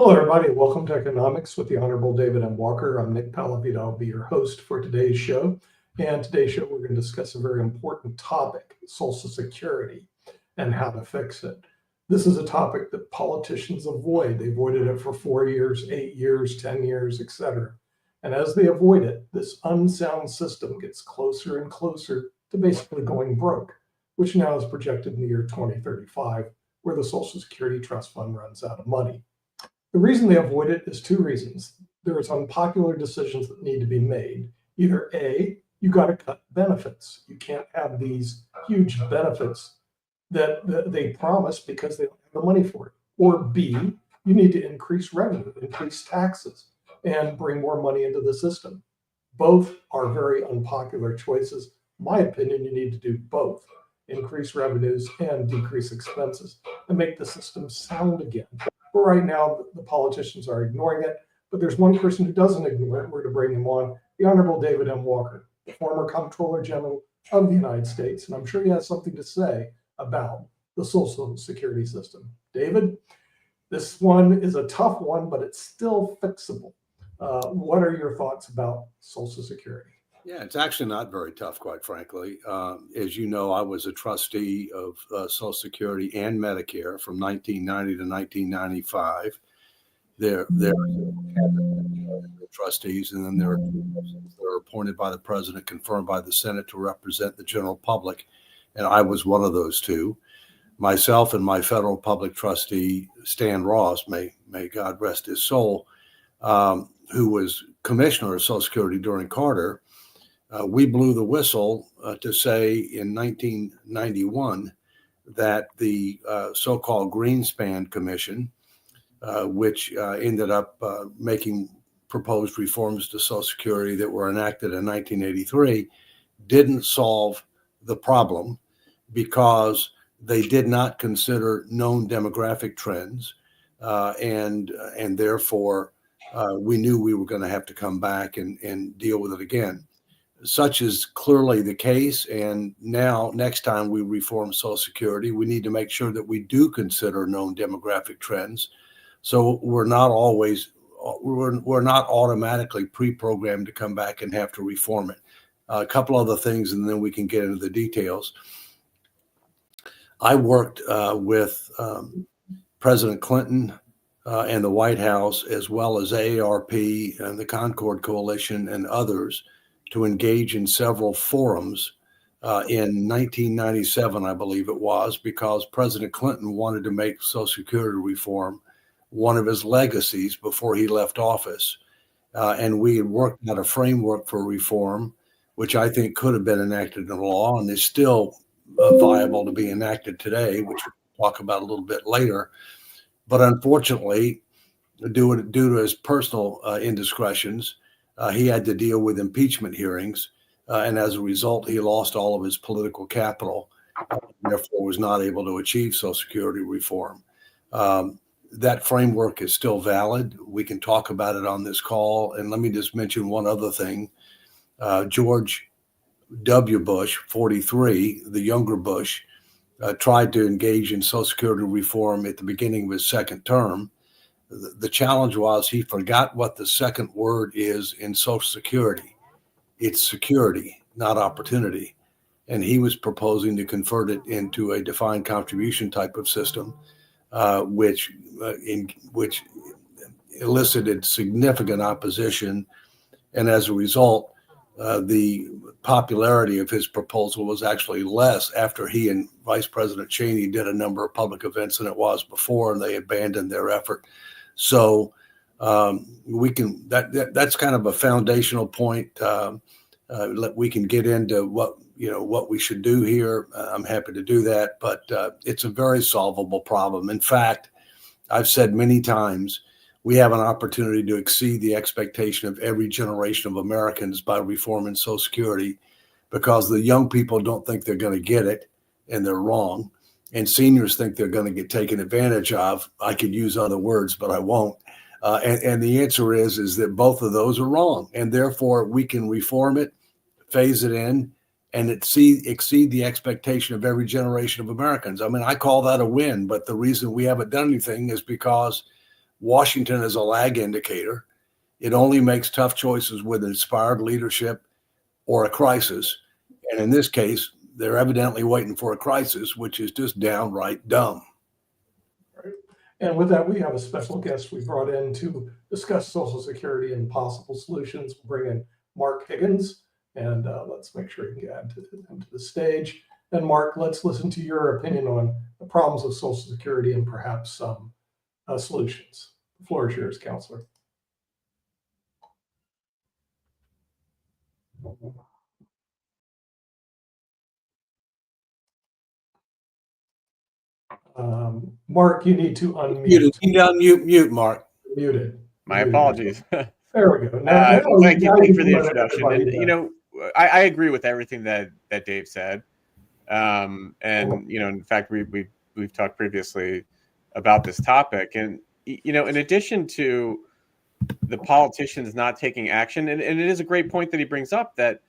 Hello, everybody. Welcome to Economics with the Honorable David M. Walker. I'm Nick Palavito. I'll be your host for today's show. And today's show, we're going to discuss a very important topic, Social Security, and how to fix it. This is a topic that politicians avoid. They avoided it for 4 years, 8 years, 10 years, etc. And as they avoid it, this unsound system gets closer and closer to basically going broke, which now is projected in the year 2035, where the Social Security Trust Fund runs out of money. The reason they avoid it is two reasons. There is unpopular decisions that need to be made. Either A, you got to cut benefits. You can't have these huge benefits that they promise because they don't have the money for it. Or B, you need to increase revenue, increase taxes, and bring more money into the system. Both are very unpopular choices. My opinion, you need to do both. Increase revenues and decrease expenses and make the system sound again. But right now, the politicians are ignoring it. But there's one person who doesn't ignore it. We're to bring him on, the Honorable David M. Walker, the former Comptroller General of the United States. And I'm sure he has something to say about the Social Security system. David, this one is a tough one, but it's still fixable. What are your thoughts about Social Security? Yeah, it's actually not very tough, quite frankly. As you know, I was a trustee of Social Security and Medicare from 1990 to 1995. There are trustees, and then there are persons that are appointed by the president, confirmed by the Senate to represent the general public, and I was one of those two. Myself and my federal public trustee, Stan Ross, may God rest his soul, who was commissioner of Social Security during Carter. We blew the whistle to say in 1991 that the so-called Greenspan Commission, which ended up making proposed reforms to Social Security that were enacted in 1983, didn't solve the problem because they did not consider known demographic trends, and therefore we knew we were going to have to come back and deal with it again. Such is clearly the case, and now next time we reform Social Security, we need to make sure that we do consider known demographic trends, so we're not automatically pre-programmed to come back and have to reform it. A couple other things, and then we can get into the details. I worked with President Clinton and the White House, as well as AARP and the Concord Coalition and others, to engage in several forums in 1997, I believe it was, because President Clinton wanted to make Social Security reform one of his legacies before he left office. And we had worked out a framework for reform, which I think could have been enacted in law and is still viable to be enacted today, which we'll talk about a little bit later. But unfortunately, due to his personal indiscretions, he had to deal with impeachment hearings, and as a result, he lost all of his political capital, and therefore was not able to achieve Social Security reform. That framework is still valid. We can talk about it on this call, and let me just mention one other thing. George W. Bush, 43, the younger Bush, tried to engage in Social Security reform at the beginning of his second term. The challenge was he forgot what the second word is in Social Security. It's security, not opportunity. And he was proposing to convert it into a defined contribution type of system, which elicited significant opposition. And as a result, the popularity of his proposal was actually less after he and Vice President Cheney did a number of public events than it was before, and they abandoned their effort. So that's kind of a foundational point. We can get into what we should do here. I'm happy to do that, but it's a very solvable problem. In fact, I've said many times, we have an opportunity to exceed the expectation of every generation of Americans by reforming Social Security, because the young people don't think they're going to get it, and they're wrong. And seniors think they're going to get taken advantage of. I could use other words, but I won't. And the answer is that both of those are wrong. And therefore, we can reform it, phase it in, and exceed the expectation of every generation of Americans. I mean, I call that a win, but the reason we haven't done anything is because Washington is a lag indicator. It only makes tough choices with inspired leadership or a crisis. And in this case, they're evidently waiting for a crisis, which is just downright dumb. Right. And with that, we have a special guest we brought in to discuss Social Security and possible solutions. We'll bring in Mark Higgins, and let's make sure you can get him to the stage. And Mark, let's listen to your opinion on the problems of Social Security and perhaps some solutions. The floor is yours, Counselor. Mark, you need to unmute. You need to unmute, Mark. Muted. My apologies. There we go. Thank you for the introduction. And, you know, I agree with everything that Dave said. And, you know, in fact, we've talked previously about this topic. And, you know, in addition to the politicians not taking action, and it is a great point that he brings up, that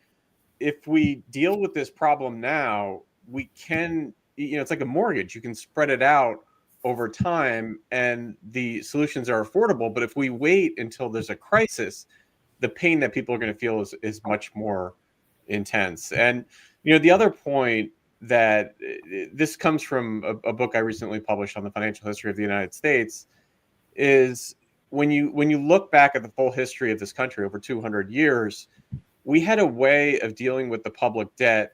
if we deal with this problem now, we can, you know, it's like a mortgage. You can spread it out over time and the solutions are affordable. But if we wait until there's a crisis, the pain that people are going to feel is much more intense. And, you know, the other point that this comes from a book I recently published on the financial history of the United States is when you look back at the full history of this country over 200 years, we had a way of dealing with the public debt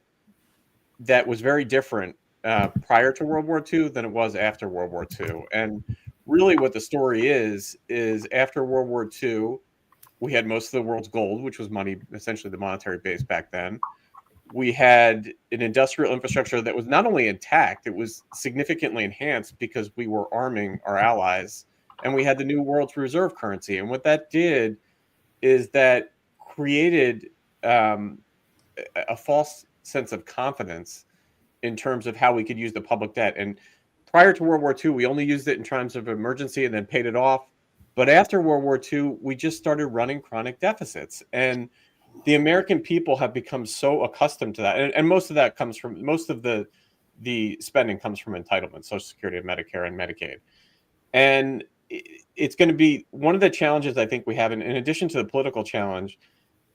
that was very different prior to World War II than it was after World War II. And really what the story is after World War II, we had most of the world's gold, which was money, essentially the monetary base back then. We had an industrial infrastructure that was not only intact, it was significantly enhanced because we were arming our allies. And we had the new world's reserve currency. And what that did is that created a false sense of confidence in terms of how we could use the public debt. And prior to World War II, we only used it in times of emergency and then paid it off. But after World War II, we just started running chronic deficits. And the American people have become so accustomed to that. And most of that comes from, most of the spending comes from entitlements, Social Security, Medicare, and Medicaid. And it's going to be one of the challenges I think we have, in addition to the political challenge,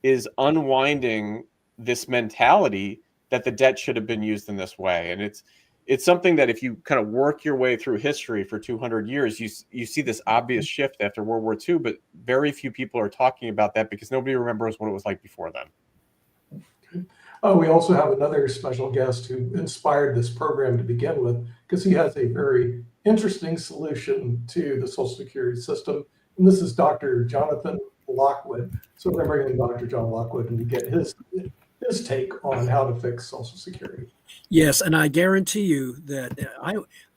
is unwinding this mentality that the debt should have been used in this way. And it's something that if you kind of work your way through history for 200 years, you see this obvious shift after World War II, but very few people are talking about that because nobody remembers what it was like before then. We also have another special guest who inspired this program to begin with, because he has a very interesting solution to the Social Security system. And this is Dr. Jonathan Lockwood. So we're bringing in Dr. John Lockwood and to get his take on how to fix Social Security. Yes, and I guarantee you that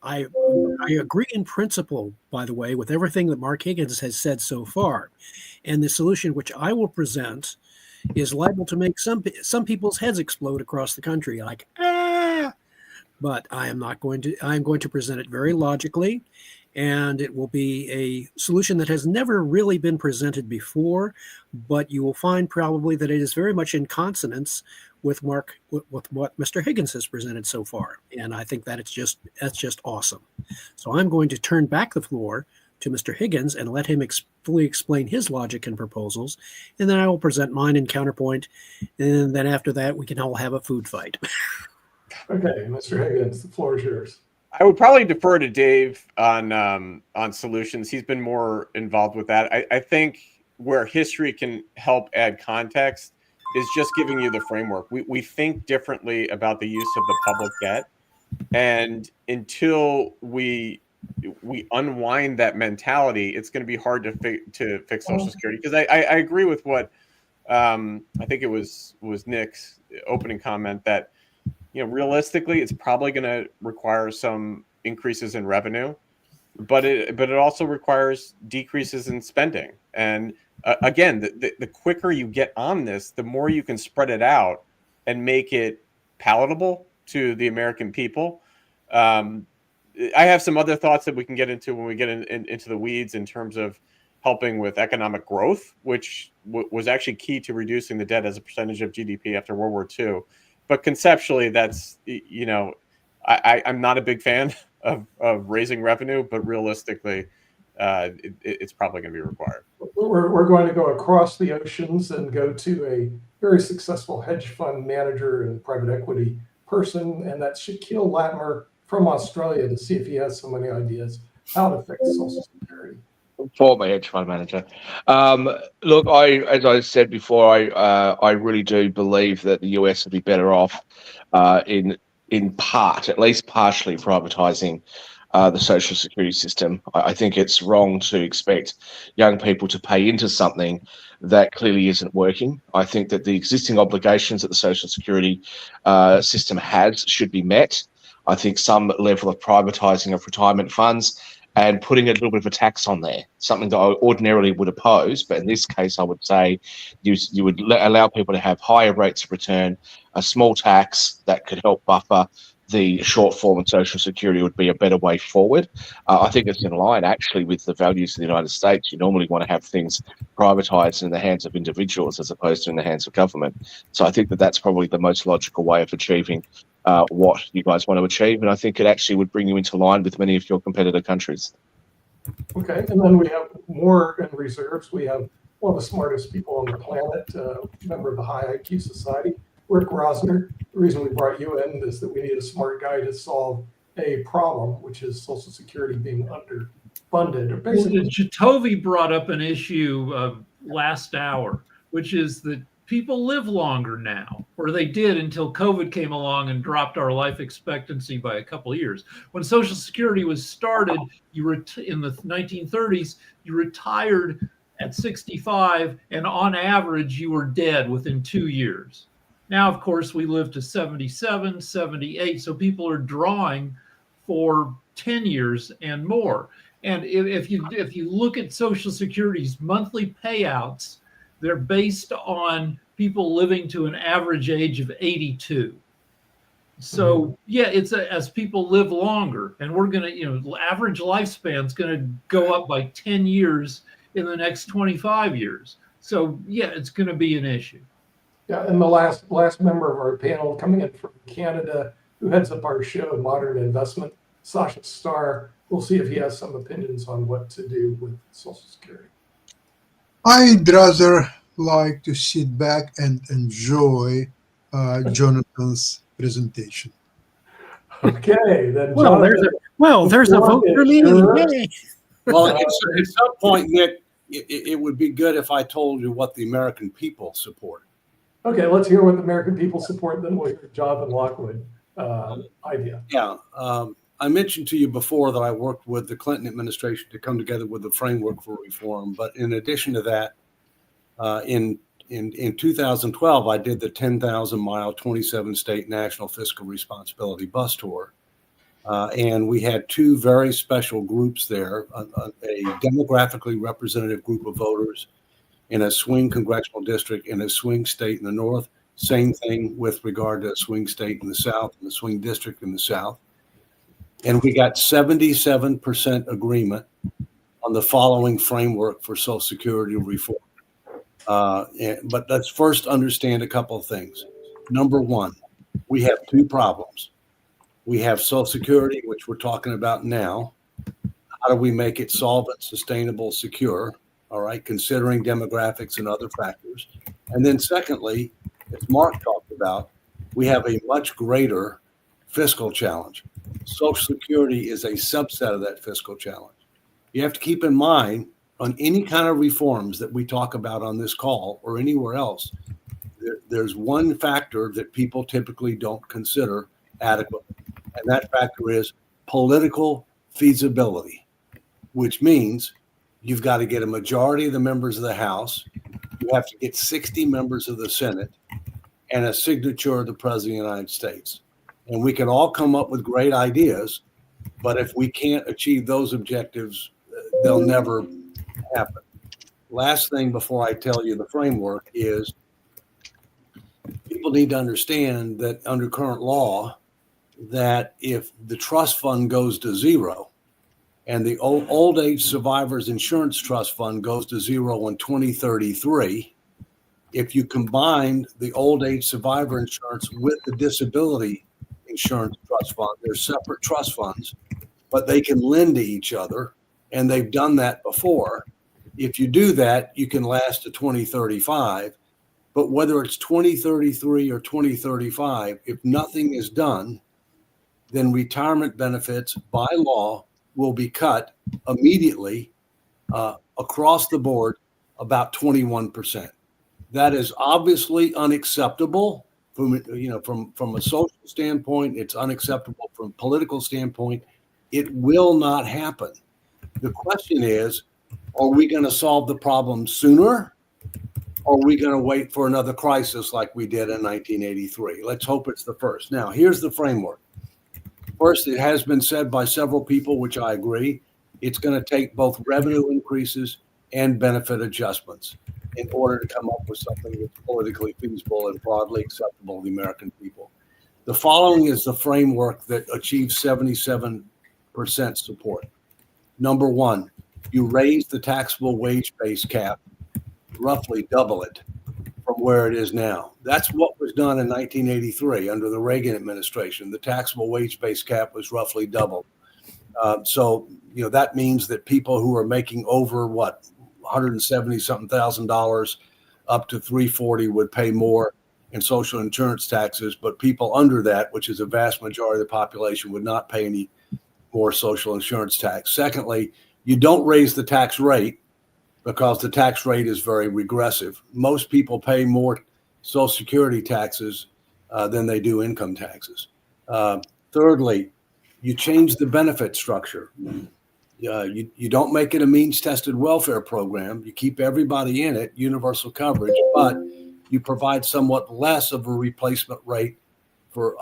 I agree in principle, by the way, with everything that Mark Higgins has said so far. And the solution which I will present is liable to make some people's heads explode across the country, like, ah! But I am going to present it very logically, and it will be a solution that has never really been presented before, but you will find probably that it is very much in consonance with what Mr. Higgins has presented so far. And I think that that's just awesome. So I'm going to turn back the floor to Mr. Higgins and let him fully explain his logic and proposals. And then I will present mine and counterpoint. And then after that, we can all have a food fight. Okay, Mr. Higgins, the floor is yours. I would probably defer to Dave on solutions. He's been more involved with that. I think where history can help add context is just giving you the framework. We think differently about the use of the public debt, and until we unwind that mentality, it's going to be hard to fix Social Security. Because I agree with what I think it was Nick's opening comment that, you know, realistically, it's probably going to require some increases in revenue, but it also requires decreases in spending. And again, the quicker you get on this, the more you can spread it out and make it palatable to the American people. I have some other thoughts that we can get into when we get into the weeds in terms of helping with economic growth, which was actually key to reducing the debt as a percentage of GDP after World War II. But conceptually, that's, you know, I'm not a big fan of raising revenue, but realistically, it's probably going to be required. We're going to go across the oceans and go to a very successful hedge fund manager and private equity person, and that's Shaquille Latimer from Australia, to see if he has so many ideas how to fix Social Security. Former hedge fund manager. Look, as I said before, I really do believe that the US would be better off in part, at least partially, privatizing the social security system. I think it's wrong to expect young people to pay into something that clearly isn't working. I think that the existing obligations that the social security system has should be met. I think some level of privatizing of retirement funds and putting a little bit of a tax on there, something that I ordinarily would oppose, but in this case, I would say you would allow people to have higher rates of return, a small tax that could help buffer the shortfall in Social Security would be a better way forward. I think it's in line, actually, with the values of the United States. You normally want to have things privatized in the hands of individuals as opposed to in the hands of government. So I think that that's probably the most logical way of achieving what you guys want to achieve. And I think it actually would bring you into line with many of your competitor countries. Okay, and then we have more in reserves. We have one of the smartest people on the planet, member of the High IQ Society, Rick Rosner. The reason we brought you in is that we need a smart guy to solve a problem, which is Social Security being underfunded. Or basically, Jatovy brought up an issue last hour, which is that people live longer now, or they did until COVID came along and dropped our life expectancy by a couple of years. When Social Security was started, in the 1930s, you retired at 65, and on average, you were dead within 2 years. Now, of course, we live to 77, 78, so people are drawing for 10 years and more. And if you look at Social Security's monthly payouts, they're based on people living to an average age of 82. So yeah, it's as people live longer, and we're gonna, average lifespan's gonna go up by 10 years in the next 25 years. So yeah, it's gonna be an issue. yeah, and the last member of our panel coming in from Canada, who heads up our show, Modern Investment, Sasha Starr. We'll see if he has some opinions on what to do with Social Security. I'd rather like to sit back and enjoy Jonathan's presentation. Okay, then. Well, there's a vote for me. Sure. Yay. Well, at some point, Nick, it would be good if I told you what the American people support. Okay, let's hear what the American people support. Then we'll hear Jonathan Lockwood idea. Yeah. I mentioned to you before that I worked with the Clinton administration to come together with a framework for reform. But in addition to that, in 2012, I did the 10,000-mile, 27-state national fiscal responsibility bus tour. And we had two very special groups there, a demographically representative group of voters in a swing congressional district in a swing state in the north. Same thing with regard to a swing state in the south and a swing district in the south. And we got 77% agreement on the following framework for Social Security reform. But let's first understand a couple of things. Number one, we have two problems. We have Social Security, which we're talking about now. How do we make it solvent, sustainable, secure? All right, considering demographics and other factors. And then secondly, as Mark talked about, we have a much greater fiscal challenge. Social Security is a subset of that fiscal challenge. You have to keep in mind on any kind of reforms that we talk about on this call or anywhere else, there's one factor that people typically don't consider adequate, and that factor is political feasibility, which means you've got to get a majority of the members of the House, you have to get 60 members of the Senate, and a signature of the President of the United States. And we can all come up with great ideas, but if we can't achieve those objectives, they'll never happen. Last thing before I tell you the framework is people need to understand that under current law, that if the trust fund goes to zero and the old age survivors insurance trust fund goes to zero in 2033, if you combine the old age survivor insurance with the disability insurance trust fund, they're separate trust funds, but they can lend to each other. and they've done that before. If you do that, you can last to 2035. But whether it's 2033 or 2035, if nothing is done, then retirement benefits by law will be cut immediately across the board about 21%. That is obviously unacceptable from a social standpoint. It's unacceptable from a political standpoint. It will not happen. The question is, are we going to solve the problem sooner? Or are we going to wait for another crisis like we did in 1983? Let's hope it's the first. Now, here's the framework. First, it has been said by several people, which I agree, it's going to take both revenue increases and benefit adjustments in order to come up with something that's politically feasible and broadly acceptable to the American people. The following is the framework that achieves 77% support. Number one, you raise the taxable wage base cap, roughly double it from where it is now. That's what was done in 1983 under the Reagan administration. The taxable wage base cap was roughly doubled. So that means that people who are making over $170-something thousand up to $340 would pay more in social insurance taxes, but people under that, which is a vast majority of the population, would not pay any more social insurance tax. Secondly, you don't raise the tax rate because the tax rate is very regressive. Most people pay more Social Security taxes than they do income taxes. Thirdly, you change the benefit structure. You don't make it a means-tested welfare program. You keep everybody in it, universal coverage, but you provide somewhat less of a replacement rate for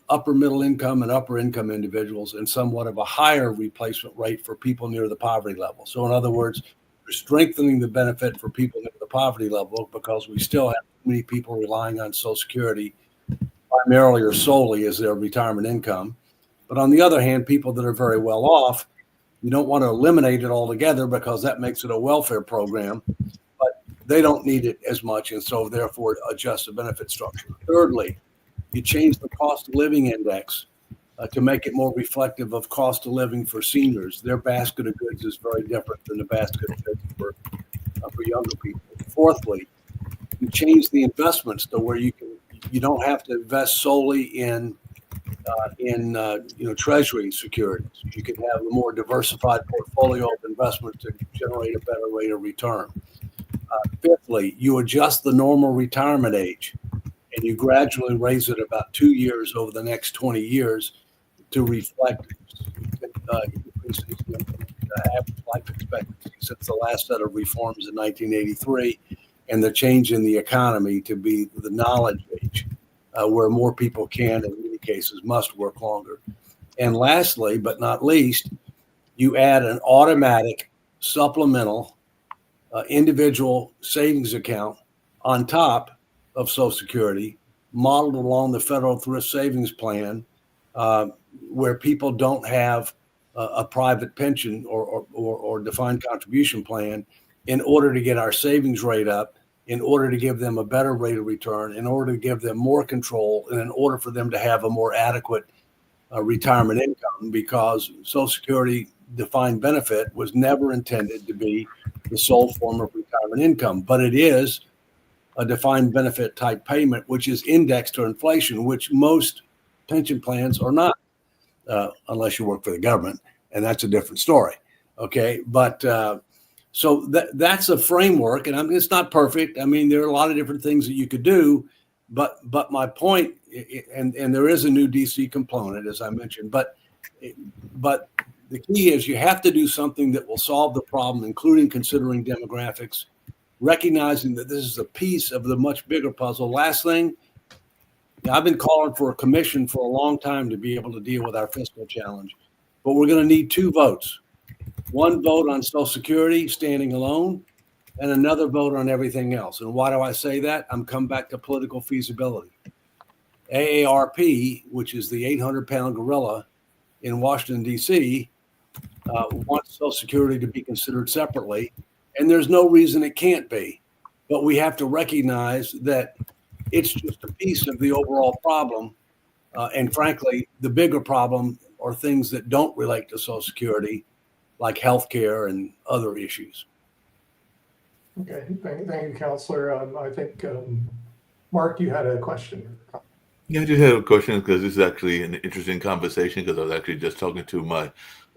upper middle income and upper income individuals and somewhat of a higher replacement rate for people near the poverty level. So in other words, we're strengthening the benefit for people near the poverty level because we still have many people relying on Social Security primarily or solely as their retirement income. But on the other hand, people that are very well off, you don't want to eliminate it altogether because that makes it a welfare program, but they don't need it as much, and so therefore adjust the benefit structure. Thirdly, you change the cost of living index to make it more reflective of cost of living for seniors. Their basket of goods is very different than the basket of goods for younger people. Fourthly, you change the investments to where you don't have to invest solely in treasury securities. You can have a more diversified portfolio of investments to generate a better rate of return. Fifthly, you adjust the normal retirement age and you gradually raise it about 2 years over the next 20 years to reflect increases in average life expectancy since the last set of reforms in 1983 and the change in the economy to be the knowledge age, where more people can, in many cases, must work longer. And lastly, but not least, you add an automatic supplemental individual savings account on top of Social Security, modeled along the federal thrift savings plan, where people don't have a private pension or defined contribution plan, in order to get our savings rate up, in order to give them a better rate of return, in order to give them more control, and in order for them to have a more adequate retirement income, because Social Security defined benefit was never intended to be the sole form of retirement income, but it is a defined benefit type payment, which is indexed to inflation, which most pension plans are not, unless you work for the government, and that's a different story. Okay, but so that's a framework, and it's not perfect. I mean, there are a lot of different things that you could do, but my point, and there is a new DC component, as I mentioned, but the key is you have to do something that will solve the problem, including considering demographics, recognizing that this is a piece of the much bigger puzzle. Last thing, I've been calling for a commission for a long time to be able to deal with our fiscal challenge, but we're going to need 2 votes. One vote on Social Security standing alone, and another vote on everything else. And why do I say that? I'm coming back to political feasibility. AARP, which is the 800-pound gorilla in Washington, D.C., wants Social Security to be considered separately, and there's no reason it can't be. But we have to recognize that it's just a piece of the overall problem. And frankly, the bigger problem are things that don't relate to Social Security, like healthcare and other issues. Okay, thank you, Counselor. I think, Mark, you had a question. Yeah, I just had a question because this is actually an interesting conversation because I was actually just talking to my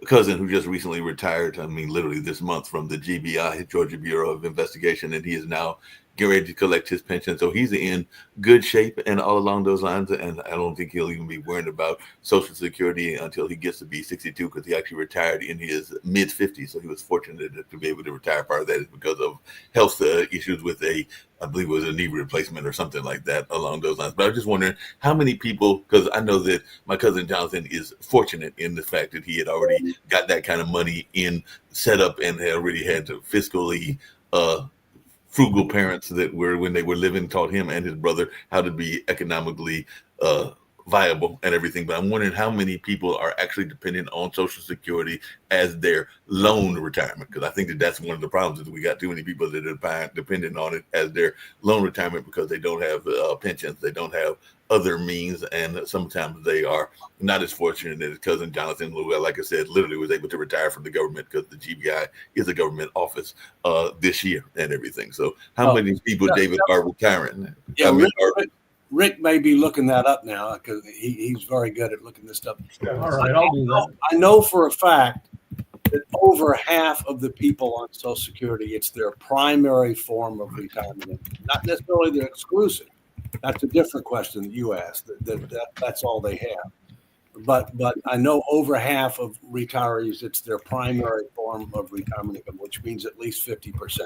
cousin who just recently retired. I mean, literally this month from the GBI, Georgia Bureau of Investigation, and he is now getting ready to collect his pension. So he's in good shape and all along those lines. And I don't think he'll even be worrying about Social Security until he gets to be 62 because he actually retired in his mid 50s. So he was fortunate to be able to retire. Part of that is because of health issues with I believe it was a knee replacement or something like that along those lines. But I was just wondering how many people, because I know that my cousin Jonathan is fortunate in the fact that he had already got that kind of money in set up and had already had to fiscally frugal parents that were, when they were living, taught him and his brother how to be economically viable and everything. But I'm wondering how many people are actually dependent on Social Security as their loan retirement, because I think that that's one of the problems is we got too many people that are dependent on it as their loan retirement because they don't have pensions, they don't have other means, and sometimes they are not as fortunate as cousin Jonathan, who, like I said, literally was able to retire from the government because the GBI is a government office this year and everything. So how many people, David, are retiring? Yeah, Rick may be looking that up now because he's very good at looking this stuff. All right, I'll do that. I know for a fact that over half of the people on Social Security, it's their primary form of retirement, not necessarily their exclusive. That's a different question that you asked. That's all they have. But I know over half of retirees, it's their primary form of retirement income, which means at least 50%,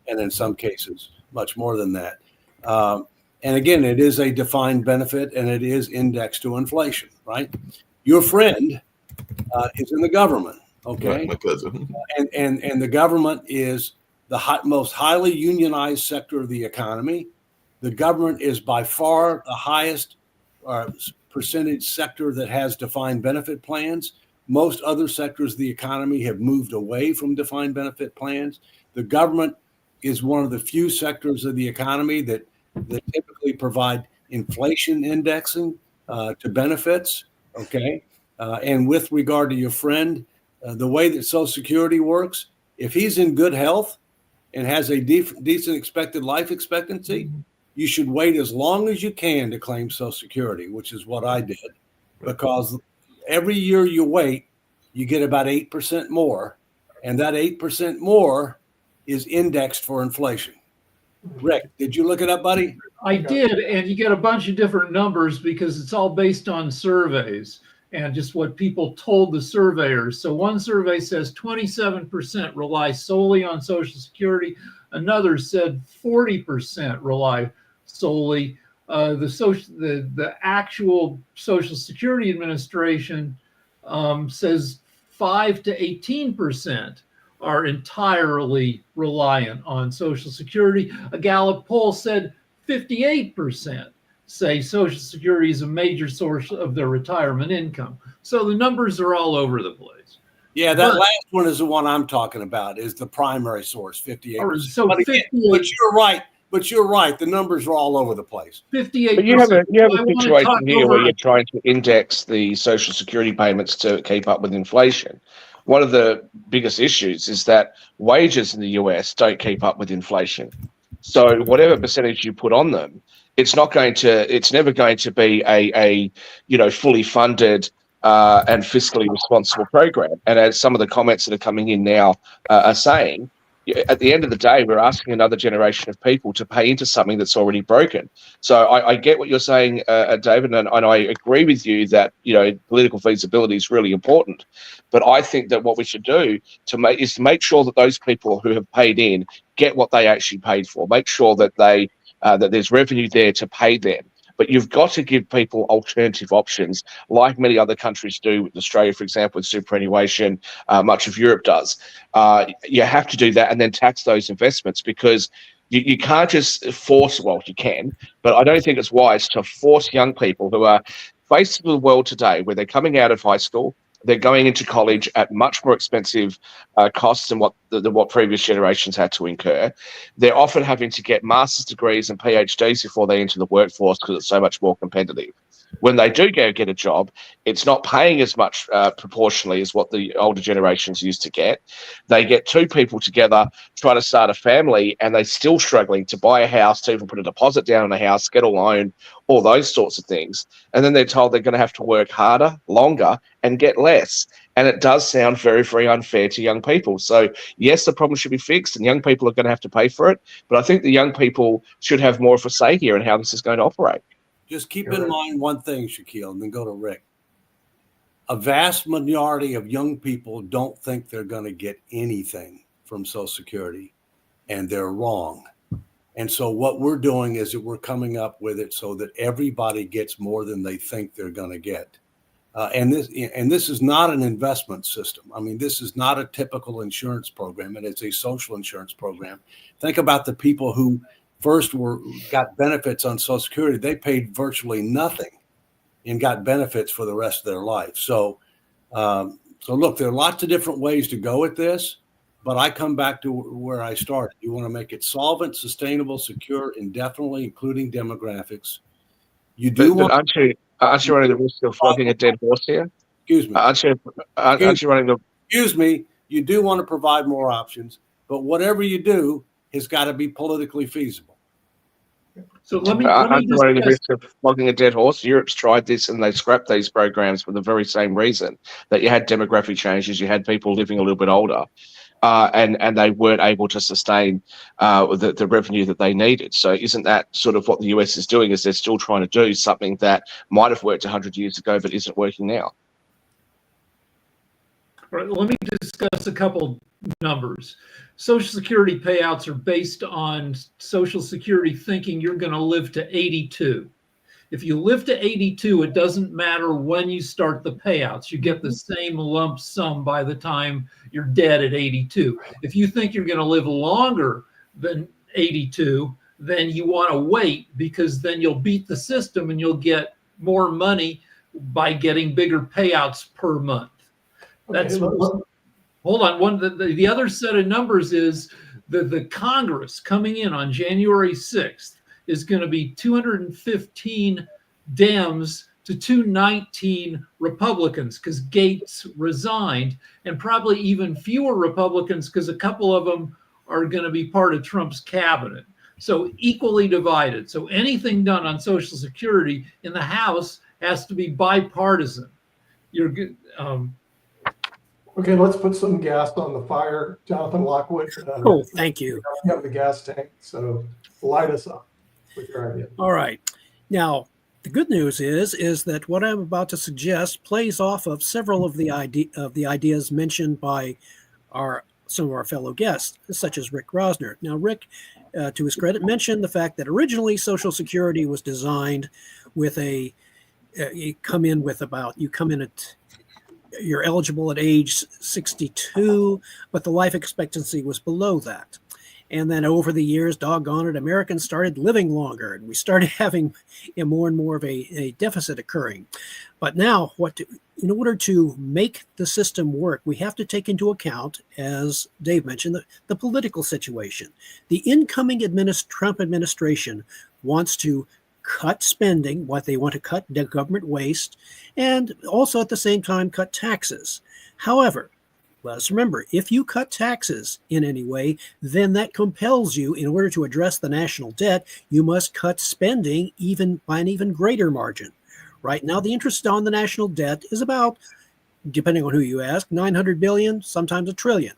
and in some cases, much more than that. And again, it is a defined benefit, and it is indexed to inflation, right? Your friend is in the government, okay? Right, my cousin. And the government is the most highly unionized sector of the economy. The government is by far the highest percentage sector that has defined benefit plans. Most other sectors of the economy have moved away from defined benefit plans. The government is one of the few sectors of the economy that typically provide inflation indexing to benefits, okay? And with regard to your friend, the way that Social Security works, if he's in good health and has a decent expected life expectancy, you should wait as long as you can to claim Social Security, which is what I did, because every year you wait, you get about 8% more, and that 8% more is indexed for inflation. Rick, did you look it up, buddy? I did, and you get a bunch of different numbers because it's all based on surveys and just what people told the surveyors. So one survey says 27% rely solely on Social Security. Another said 40% rely solely. The actual Social Security Administration says 5 to 18% are entirely reliant on Social Security. A Gallup poll said 58% say Social Security is a major source of their retirement income. So the numbers are all over the place. Yeah, that last one is the one I'm talking about, is the primary source, 58%. So but you're right. But you're right. The numbers are all over the place. 58%. But you have a situation here where you're trying to index the Social Security payments to keep up with inflation. One of the biggest issues is that wages in the US don't keep up with inflation. So whatever percentage you put on them, it's never going to be a fully funded and fiscally responsible program. And as some of the comments that are coming in now are saying, at the end of the day, we're asking another generation of people to pay into something that's already broken. So I get what you're saying, David, and I agree with you that political feasibility is really important. But I think that what we should do is to make sure that those people who have paid in get what they actually paid for. Make sure that that there's revenue there to pay them. But you've got to give people alternative options, like many other countries do. With Australia, for example, with superannuation, much of Europe does. You have to do that and then tax those investments, because you can't just force, well, you can, but I don't think it's wise to force young people who are faced with the world today, where they're coming out of high school, they're going into college at much more expensive costs than what previous generations had to incur. They're often having to get master's degrees and PhDs before they enter the workforce because it's so much more competitive. when they do go get a job, it's not paying as much proportionally as what the older generations used to get. They get two people together, try to start a family, and they're still struggling to buy a house, to even put a deposit down on a house, get a loan, all those sorts of things. And then they're told they're going to have to work harder, longer, and get less. And it does sound very, very unfair to young people. So, yes, the problem should be fixed, and young people are going to have to pay for it. But I think the young people should have more of a say here in how this is going to operate. Just keep in mind one thing, Shaquille, and then go to Rick. A vast majority of young people don't think they're going to get anything from Social Security, and they're wrong. And so what we're doing is that we're coming up with it so that everybody gets more than they think they're going to get. And this is not an investment system. I mean, this is not a typical insurance program. It is a social insurance program. Think about the people who first got benefits on Social Security. They paid virtually nothing and got benefits for the rest of their life. So look, there are lots of different ways to go at this, but I come back to where I started. You want to make it solvent, sustainable, secure, indefinitely, including demographics. You do want. Aren't you running the risk of flogging a dead horse here? Excuse me. Aren't you running the? Excuse me. You do want to provide more options, but whatever you do has got to be politically feasible. So let me Aren't you running the discuss. risk of flogging a dead horse? Europe's tried this and they scrapped these programs for the very same reason, that you had demographic changes, you had people living a little bit older, and they weren't able to sustain the revenue that they needed. So isn't that sort of what the US is doing, is they're still trying to do something that might have worked 100 years ago but isn't working now? All right, let me discuss a couple numbers. Social Security payouts are based on Social Security thinking you're going to live to 82. If you live to 82, it doesn't matter when you start the payouts. You get the same lump sum by the time you're dead at 82. If you think you're going to live longer than 82, then you want to wait, because then you'll beat the system and you'll get more money by getting bigger payouts per month. That's hold on. The other set of numbers is the Congress coming in on January 6th is going to be 215 Dems to 219 Republicans, because Gates resigned, and probably even fewer Republicans because a couple of them are going to be part of Trump's cabinet. So equally divided. So anything done on Social Security in the House has to be bipartisan. Okay, let's put some gas on the fire. Jonathan Lockwood. Thank you. You have the gas tank, so light us up with your idea. All right. Now, the good news is that what I'm about to suggest plays off of several of the ideas mentioned by some of our fellow guests, such as Rick Rosner. Now, Rick, to his credit, mentioned the fact that originally Social Security was designed with you're eligible at age 62, but the life expectancy was below that. And then over the years, doggone it, Americans started living longer, and we started having more and more of a deficit occurring. But now, in order to make the system work, we have to take into account, as Dave mentioned, the political situation. The incoming Trump administration wants to cut spending, they want to cut the government waste, and also at the same time cut taxes. However, let us remember, if you cut taxes in any way, then that compels you, in order to address the national debt, you must cut spending by an even greater margin. Right now, the interest on the national debt is about, depending on who you ask, 900 billion, sometimes $1 trillion.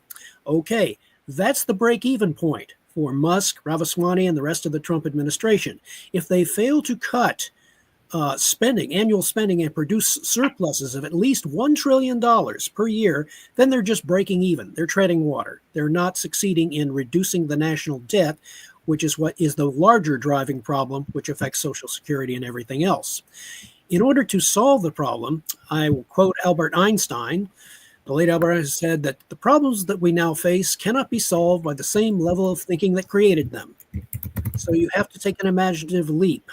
Okay, that's the break-even point for Musk, Ramaswamy, and the rest of the Trump administration. If they fail to cut annual spending, and produce surpluses of at least $1 trillion per year, then they're just breaking even. They're treading water. They're not succeeding in reducing the national debt, which is what is the larger driving problem, which affects Social Security and everything else. In order to solve the problem, I will quote Albert Einstein. The late Albert Einstein said that the problems that we now face cannot be solved by the same level of thinking that created them. So you have to take an imaginative leap,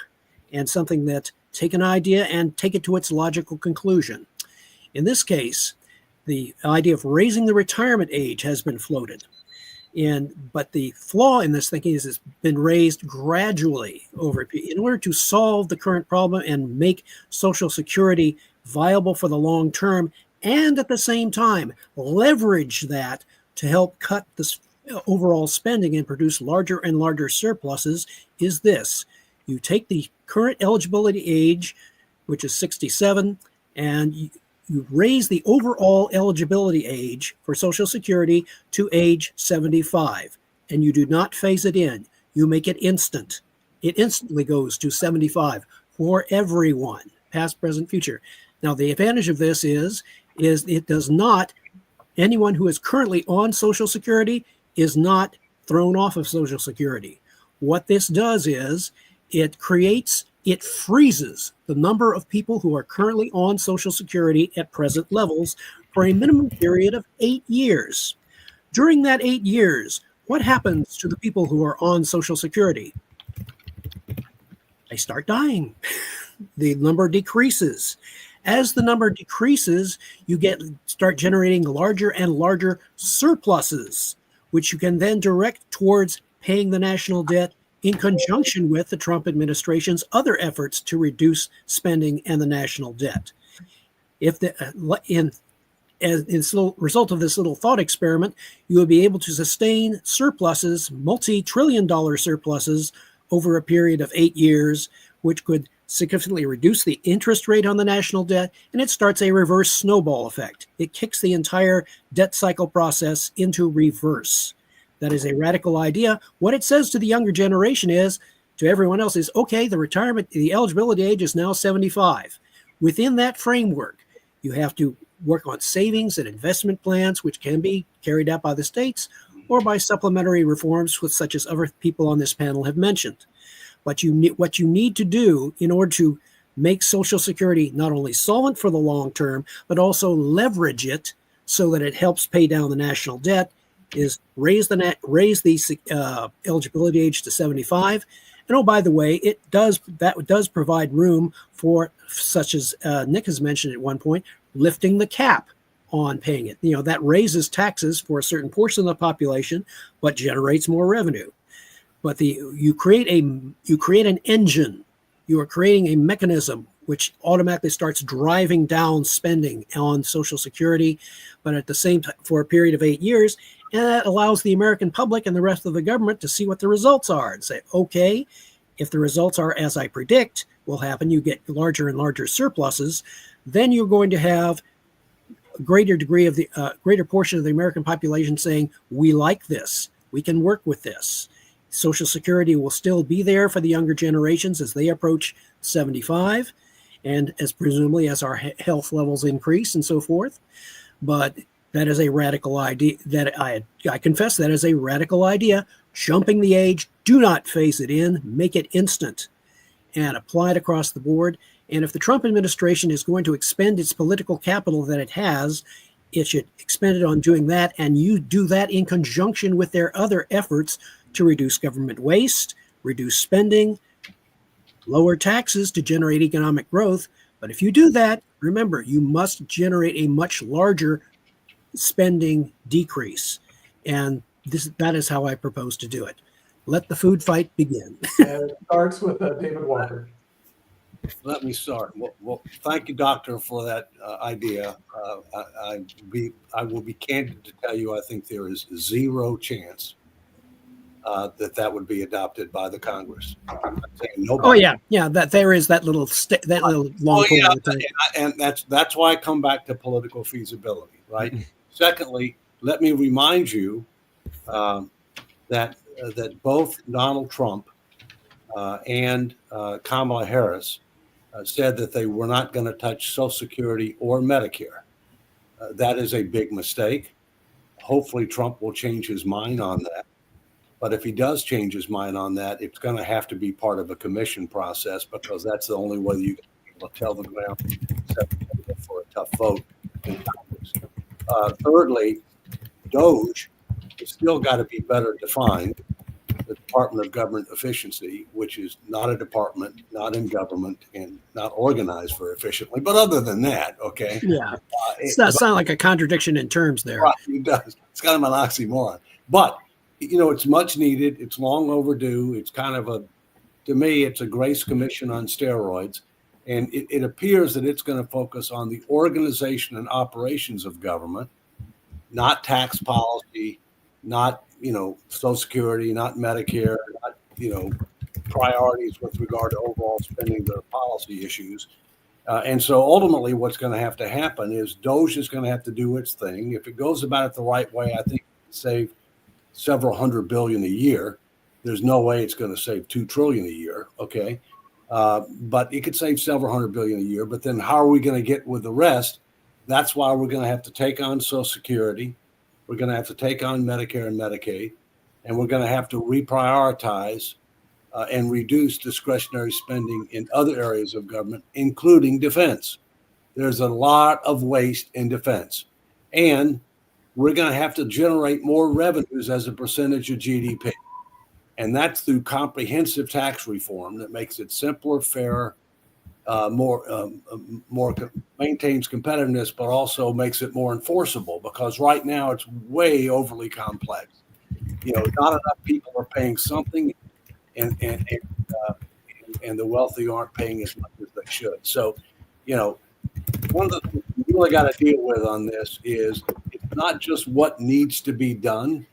and take an idea and take it to its logical conclusion. In this case, the idea of raising the retirement age has been floated. But the flaw in this thinking is it's been raised gradually in order to solve the current problem and make Social Security viable for the long term, and at the same time leverage that to help cut this overall spending and produce larger and larger surpluses. Is this: you take the current eligibility age, which is 67, and you raise the overall eligibility age for Social Security to age 75, and you do not phase it in. You make it instant. It instantly goes to 75 for everyone, past, present, future. Now, the advantage of this is it does not, anyone who is currently on Social Security is not thrown off of Social Security. What this does is it freezes the number of people who are currently on Social Security at present levels for a minimum period of 8 years. During that 8 years, what happens to the people who are on Social Security? They start dying. The number decreases. As the number decreases, you start generating larger and larger surpluses, which you can then direct towards paying the national debt in conjunction with the Trump administration's other efforts to reduce spending and the national debt. As a result of this little thought experiment, you will be able to sustain surpluses, multi-trillion-dollar surpluses, over a period of 8 years, which could significantly reduce the interest rate on the national debt, and it starts a reverse snowball effect. It kicks the entire debt cycle process into reverse. That is a radical idea. What it says to the younger generation is, to everyone else, is, okay, the eligibility age is now 75. Within that framework, you have to work on savings and investment plans, which can be carried out by the states or by supplementary reforms, such as other people on this panel have mentioned. But what you need to do in order to make Social Security not only solvent for the long term, but also leverage it so that it helps pay down the national debt, is raise the eligibility age to 75. And oh, by the way, that does provide room for, such as Nick has mentioned at one point, lifting the cap on paying it. That raises taxes for a certain portion of the population, but generates more revenue. But you create an engine. You are creating a mechanism which automatically starts driving down spending on Social Security, but at the same time for a period of 8 years, and that allows the American public and the rest of the government to see what the results are and say, okay, if the results are as I predict will happen, you get larger and larger surpluses, then you're going to have a greater portion of the American population saying, we like this, we can work with this. Social Security will still be there for the younger generations as they approach 75, and presumably as our health levels increase and so forth. But that is a radical idea. That I confess, that is a radical idea. Jumping the age, do not phase it in, make it instant, and apply it across the board. And if the Trump administration is going to expend its political capital that it has, it should expend it on doing that, and you do that in conjunction with their other efforts to reduce government waste, reduce spending, lower taxes to generate economic growth. But if you do that, remember, you must generate a much larger spending decrease. And that is how I propose to do it. Let the food fight begin. And it starts with David Walker. Let me start. Well, thank you, Doctor, for that idea. I will be candid to tell you, I think there is zero chance that would be adopted by the Congress. Oh yeah, that there is that little long. And that's why I come back to political feasibility, right? Secondly, let me remind you that both Donald Trump and Kamala Harris said that they were not going to touch Social Security or Medicare. That is a big mistake. Hopefully, Trump will change his mind on that. But if he does change his mind on that, it's going to have to be part of a commission process, because that's the only way you can tell the ground for a tough vote in Congress. Thirdly, DOGE has still got to be better defined. The Department of Government Efficiency, which is not a department, not in government, and not organized very efficiently. But other than that, okay. Yeah, it does sound like a contradiction in terms there. Right, it does. It's kind of an oxymoron. But it's much needed. It's long overdue. It's kind of to me, it's a Grace Commission on steroids. And it appears that it's going to focus on the organization and operations of government, not tax policy, not, Social Security, not Medicare, not, priorities with regard to overall spending or policy issues. And so ultimately what's going to have to happen is DOGE is going to have to do its thing. If it goes about it the right way, I think it can save several $100 billion a year. There's no way it's going to save $2 trillion a year. Okay. But it could save several $100 billion a year. But then how are we going to get with the rest? That's why we're going to have to take on Social Security. We're going to have to take on Medicare and Medicaid, and we're going to have to reprioritize and reduce discretionary spending in other areas of government, including defense. There's a lot of waste in defense, and we're going to have to generate more revenues as a percentage of GDP. And that's through comprehensive tax reform that makes it simpler, fairer, more maintains competitiveness, but also makes it more enforceable, because right now it's way overly complex. Not enough people are paying something, and the wealthy aren't paying as much as they should. So, one of the things we really got to deal with on this is it's not just what needs to be done,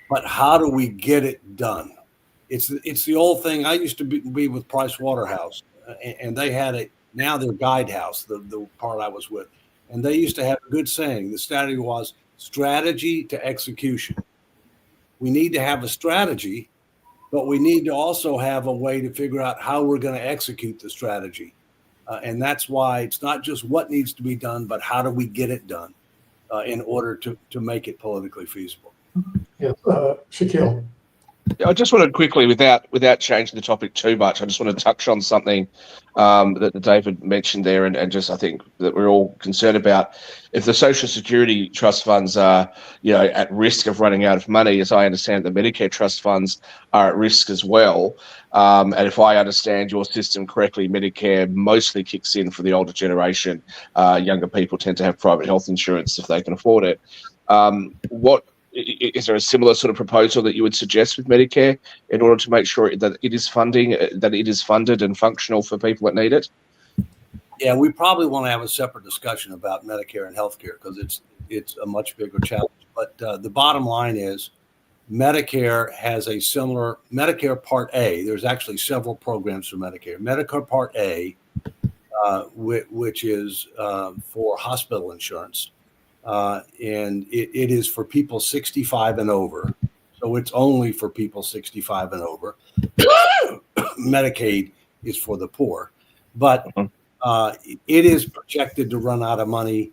but how do we get it done? It's the old thing. I used to be with Price Waterhouse, and they had now they're Guidehouse, the part I was with. And they used to have a good saying. The strategy was strategy to execution. We need to have a strategy, but we need to also have a way to figure out how we're going to execute the strategy. And that's why it's not just what needs to be done, but how do we get it done in order to make it politically feasible. Yes, Shaquille. I just want to quickly, without changing the topic too much, I just want to touch on something that David mentioned there, and just I think that we're all concerned about. If the Social Security trust funds are, at risk of running out of money, as I understand, the Medicare trust funds are at risk as well. And if I understand your system correctly, Medicare mostly kicks in for the older generation. Younger people tend to have private health insurance if they can afford it. Is there a similar sort of proposal that you would suggest with Medicare in order to make sure that it is funded and functional for people that need it? Yeah, we probably want to have a separate discussion about Medicare and healthcare, because it's a much bigger challenge. But the bottom line is Medicare has a similar Medicare Part A. There's actually several programs for Medicare. Medicare Part A, which is for hospital insurance. And it is for people 65 and over. So it's only for people 65 and over. Medicaid is for the poor. But it is projected to run out of money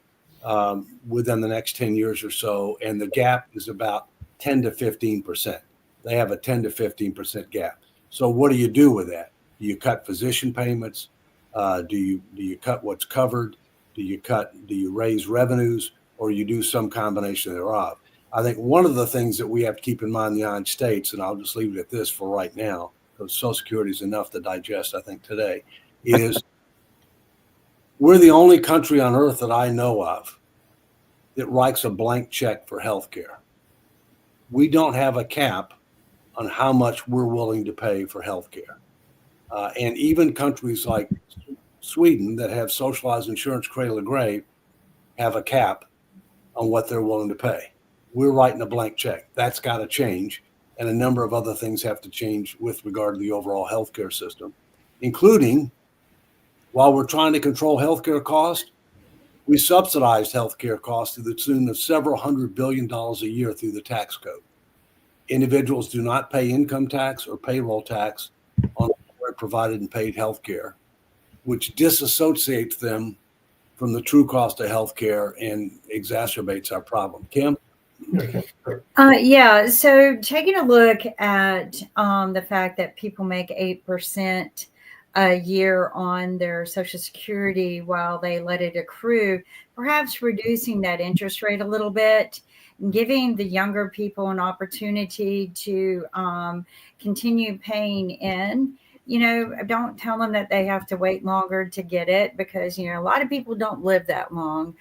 within the next 10 years or so. And the gap is about 10 to 15%. They have a 10 to 15% gap. So what do you do with that? Do you cut physician payments? Do you cut what's covered? Do you raise revenues? Or you do some combination thereof. I think one of the things that we have to keep in mind in the United States, and I'll just leave it at this for right now, because Social Security is enough to digest, I think, today, is we're the only country on earth that I know of that writes a blank check for health care. We don't have a cap on how much we're willing to pay for health care. And even countries like Sweden that have socialized insurance cradle to grave have a cap on what they're willing to pay. We're writing a blank check. That's got to change. And a number of other things have to change with regard to the overall healthcare system, including, while we're trying to control healthcare costs, we subsidize healthcare costs to the tune of several $100 billion a year through the tax code. Individuals do not pay income tax or payroll tax on provided and paid healthcare, which disassociates them from the true cost of healthcare and exacerbates our problem. Kim? Yeah, so taking a look at the fact that people make 8% a year on their Social Security while they let it accrue, perhaps reducing that interest rate a little bit, and giving the younger people an opportunity to continue paying in. Don't tell them that they have to wait longer to get it, because, a lot of people don't live that long.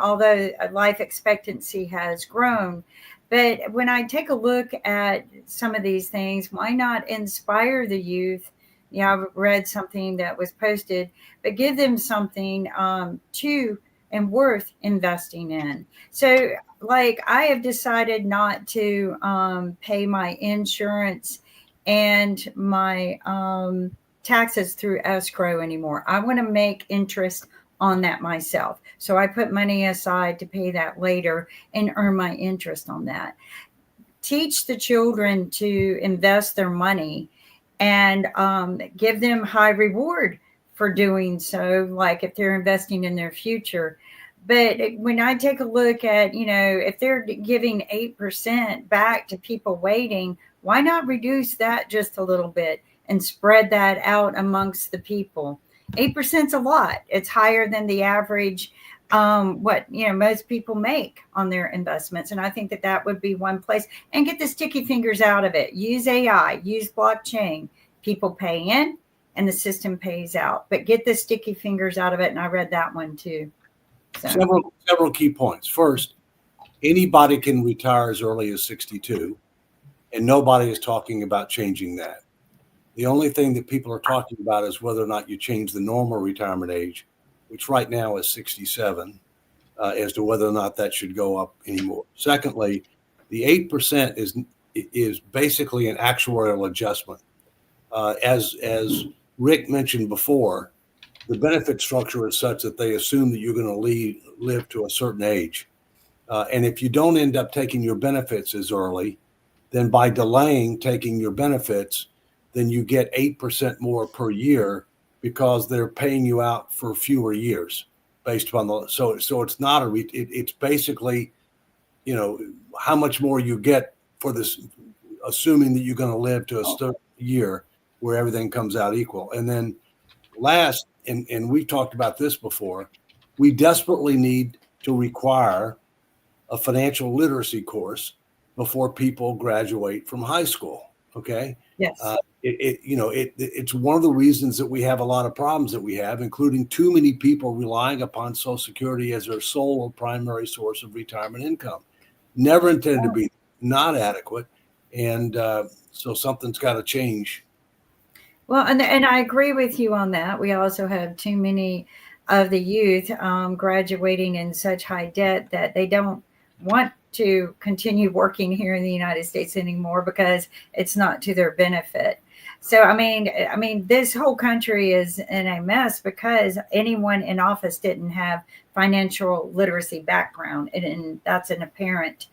Although life expectancy has grown, But when I take a look at some of these things, why not inspire the youth? Yeah, I've read something that was posted, but give them something to and worth investing in. So, like, I have decided not to pay my insurance and my taxes through escrow anymore. I want to make interest on that myself. So I put money aside to pay that later and earn my interest on that. Teach the children to invest their money and give them high reward for doing so, like if they're investing in their future. But when I take a look at, if they're giving 8% back to people waiting, why not reduce that just a little bit and spread that out amongst the people? 8% is a lot. It's higher than the average, most people make on their investments. And I think that would be one place. And get the sticky fingers out of it. Use AI, use blockchain. People pay in and the system pays out. But get the sticky fingers out of it. And I read that one too. So. Several key points. First, anybody can retire as early as 62, and nobody is talking about changing that. The only thing that people are talking about is whether or not you change the normal retirement age, which right now is 67, as to whether or not that should go up anymore. Secondly, the 8% is basically an actuarial adjustment. As Rick mentioned before, the benefit structure is such that they assume that you're going to live to a certain age. And if you don't end up taking your benefits as early, then by delaying taking your benefits, then you get 8% more per year because they're paying you out for fewer years based upon so it's not it's basically, how much more you get for this, assuming that you're going to live to a certain year where everything comes out equal. And then last, and we talked about this before, we desperately need to require a financial literacy course before people graduate from high school. Okay. Yes. It's one of the reasons that we have a lot of problems that we have, including too many people relying upon Social Security as their sole or primary source of retirement income. Never intended to be, not adequate. And so something's got to change. Well, and I agree with you on that. We also have too many of the youth graduating in such high debt that they don't want to continue working here in the United States anymore because it's not to their benefit. So, I mean, this whole country is in a mess because anyone in office didn't have financial literacy background. And that's an apparent,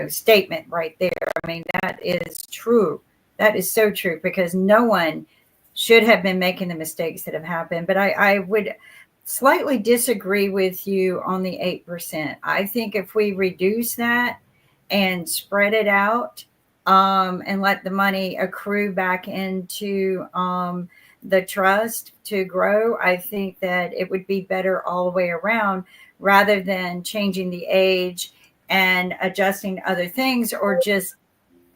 statement right there. I mean, that is true. That is so true because no one should have been making the mistakes that have happened. But I would slightly disagree with you on the 8%. I think if we reduce that and spread it out and let the money accrue back into the trust to grow, I think that it would be better all the way around rather than changing the age and adjusting other things or just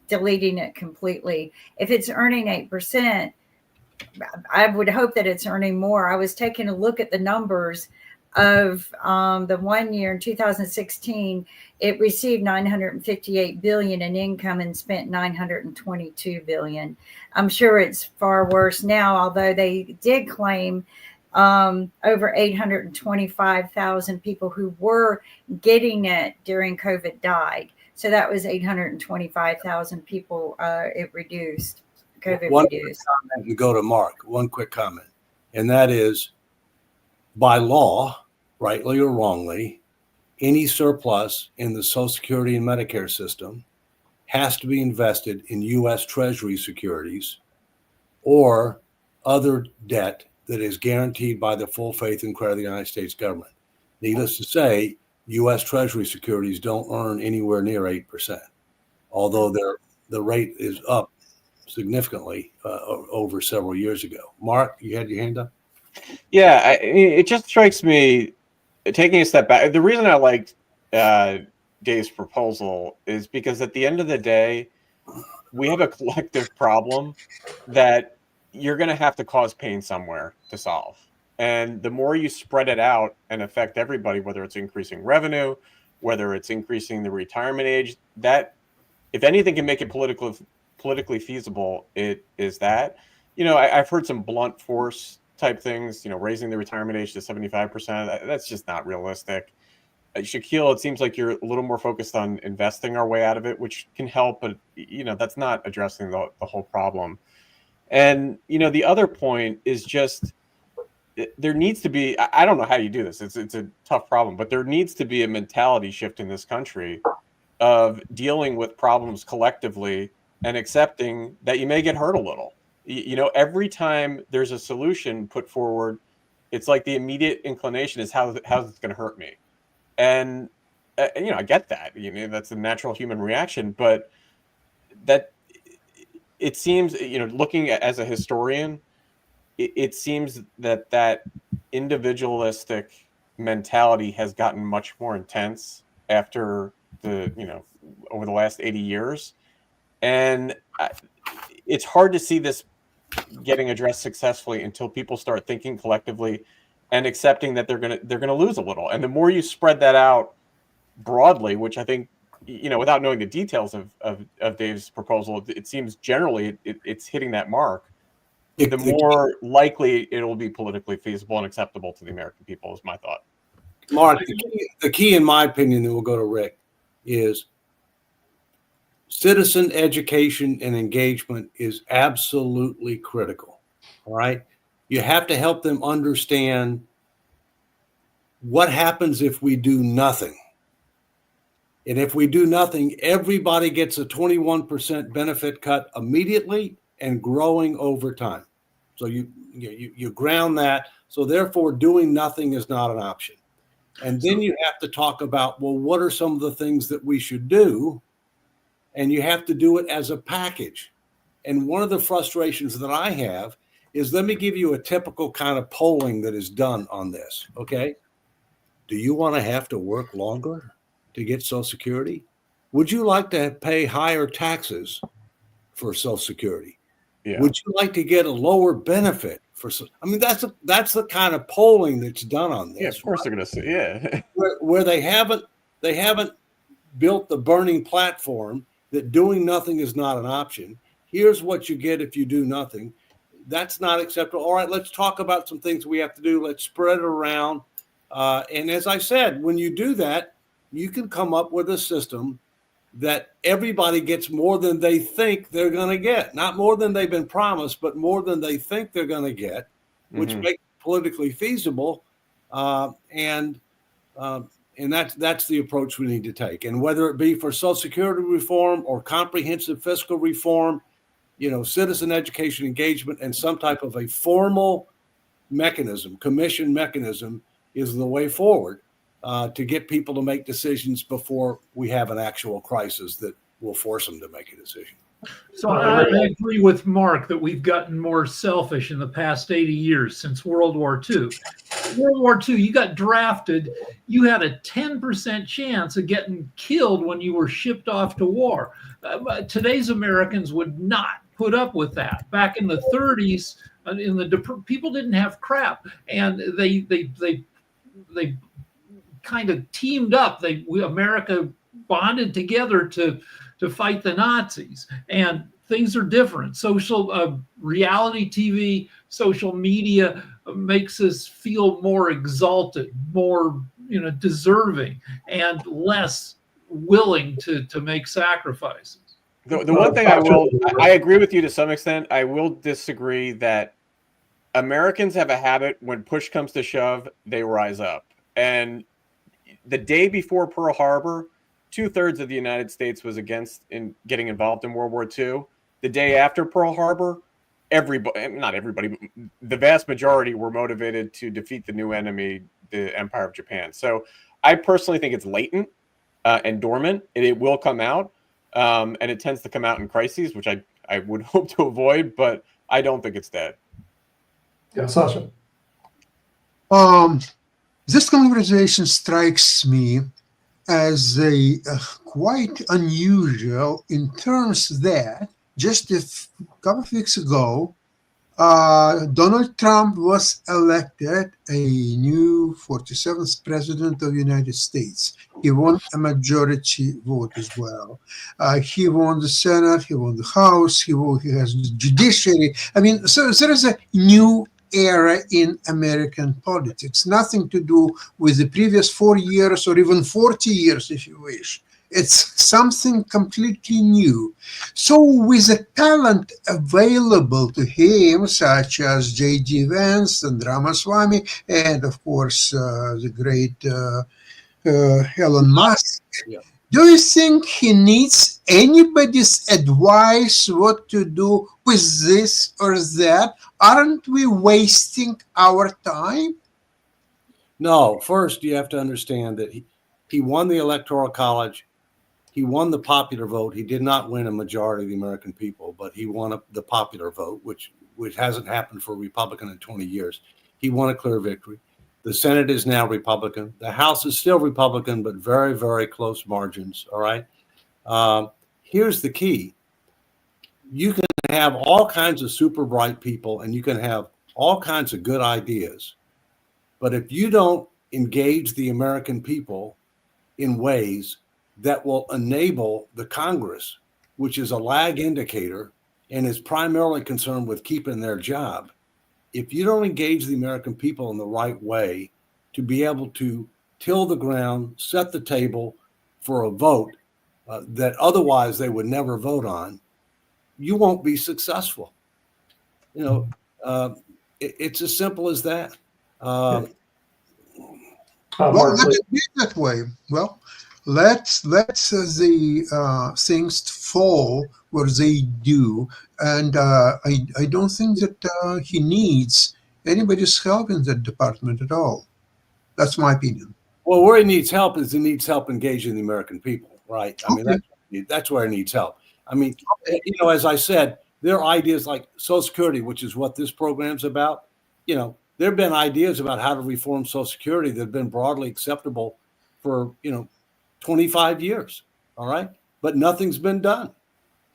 deleting it completely. If it's earning 8%, I would hope that it's earning more. I was taking a look at the numbers of the 1 year in 2016. It received $958 billion in income and spent $922 billion. I'm sure it's far worse now, although they did claim over 825,000 people who were getting it during COVID died. So that was 825,000 people it reduced. COVID reduced. You go to Mark. One quick comment, and that is, by law, rightly or wrongly, any surplus in the Social Security and Medicare system has to be invested in U.S. Treasury securities or other debt that is guaranteed by the full faith and credit of the United States government. Needless to say, U.S. Treasury securities don't earn anywhere near 8%, although the rate is up significantly over several years ago. Mark, you had your hand up? Yeah, it just strikes me, taking a step back, the reason I liked Dave's proposal is because at the end of the day, we have a collective problem that you're going to have to cause pain somewhere to solve. And the more you spread it out and affect everybody, whether it's increasing revenue whether it's increasing the retirement age, that if anything can make it politically feasible, it is that. I've heard some blunt force type things, raising the retirement age to 75%. That's just not realistic. Shaquille, it seems like you're a little more focused on investing our way out of it, which can help, but that's not addressing the whole problem. And the other point is just there needs to be, I don't know how you do this. It's a tough problem, but there needs to be a mentality shift in this country of dealing with problems collectively and accepting that you may get hurt a little. Every time there's a solution put forward, it's like the immediate inclination is how's it going to hurt me? And, I get that, that's a natural human reaction, but that it seems, looking at, as a historian, it seems that individualistic mentality has gotten much more intense after over the last 80 years. And it's hard to see this getting addressed successfully until people start thinking collectively and accepting that they're gonna lose a little. And the more you spread that out broadly, which I think, without knowing the details of Dave's proposal, it seems generally it's hitting that mark. The more likely it'll be politically feasible and acceptable to the American people is my thought. Mark, the key in my opinion, then we'll go to Rick, is citizen education and engagement is absolutely critical. All right. You have to help them understand what happens if we do nothing. And if we do nothing, everybody gets a 21% benefit cut immediately and growing over time. So you ground that. So therefore, doing nothing is not an option. And then you have to talk about, well, what are some of the things that we should do? And you have to do it as a package. And one of the frustrations that I have is, let me give you a typical kind of polling that is done on this. Okay. Do you want to have to work longer to get Social Security? Would you like to pay higher taxes for Social Security? Yeah. Would you like to get a lower benefit for? I mean, that's the kind of polling that's done on this. Yeah, of course, right? They're going to say, yeah. where they haven't built the burning platform that doing nothing is not an option. Here's what you get if you do nothing. That's not acceptable. All right, let's talk about some things we have to do. Let's spread it around. And as I said, when you do that, you can come up with a system that everybody gets more than they think they're going to get. Not more than they've been promised, but more than they think they're going to get, which makes it politically feasible. And that's the approach we need to take. And whether it be for Social Security reform or comprehensive fiscal reform, citizen education engagement and some type of a formal mechanism, commission mechanism, is the way forward to get people to make decisions before we have an actual crisis that will force them to make a decision. So I agree with Mark that we've gotten more selfish in the past 80 years since World War II. World War II, you got drafted, you had a 10% chance of getting killed when you were shipped off to war. Today's Americans would not put up with that. Back in the 30s, people didn't have crap, and they kind of teamed up. America bonded together to fight the Nazis, and things are different. Social reality TV, social media makes us feel more exalted, more deserving, and less willing to make sacrifices. The one thing I agree with you to some extent. I will disagree that Americans have a habit, when push comes to shove, they rise up. And the day before Pearl Harbor, 2/3 of the United States was against getting involved in World War II. The day after Pearl Harbor, not everybody, but the vast majority were motivated to defeat the new enemy, the Empire of Japan. So I personally think it's latent and dormant, and it will come out. And it tends to come out in crises, which I would hope to avoid, but I don't think it's dead. Yeah, Sasha. This conversation strikes me as a quite unusual in terms that just a couple of weeks ago, Donald Trump was elected a new 47th president of the United States. He won a majority vote as well. He won the Senate, he won the House, he has the judiciary. I mean, so there is a new era in American politics, nothing to do with the previous 4 years or even 40 years, if you wish. It's something completely new. So with the talent available to him, such as J.D. Vance and Ramaswamy, and of course the great Elon Musk, Yeah. do you think he needs anybody's advice what to do with this or that? Aren't we wasting our time? No, first you have to understand that he won the Electoral College. He won the popular vote. He did not win a majority of the American people, but he won the popular vote, which hasn't happened for a Republican in 20 years. He won a clear victory. The Senate is now Republican. The House is still Republican, but very, very close margins. All right. Here's the key. You can have all kinds of super bright people and you can have all kinds of good ideas. But if you don't engage the American people in ways that will enable the Congress, which is a lag indicator and is primarily concerned with keeping their job, if you don't engage the American people in the right way to be able to till the ground, set the table for a vote that otherwise they would never vote on, you won't be successful. You know, it's as simple as that. Well, Mark, let it be that way. Well, let the things fall where they do, and I don't think that he needs anybody's help in that department at all. That's my opinion. Well, where he needs help is he needs help engaging the American people, right? I mean, that's where he needs help. I mean, you know, as I said, there are ideas like Social Security, which is what this program's about. You know, there have been ideas about how to reform Social Security that have been broadly acceptable for, 25 years. All right. But nothing's been done.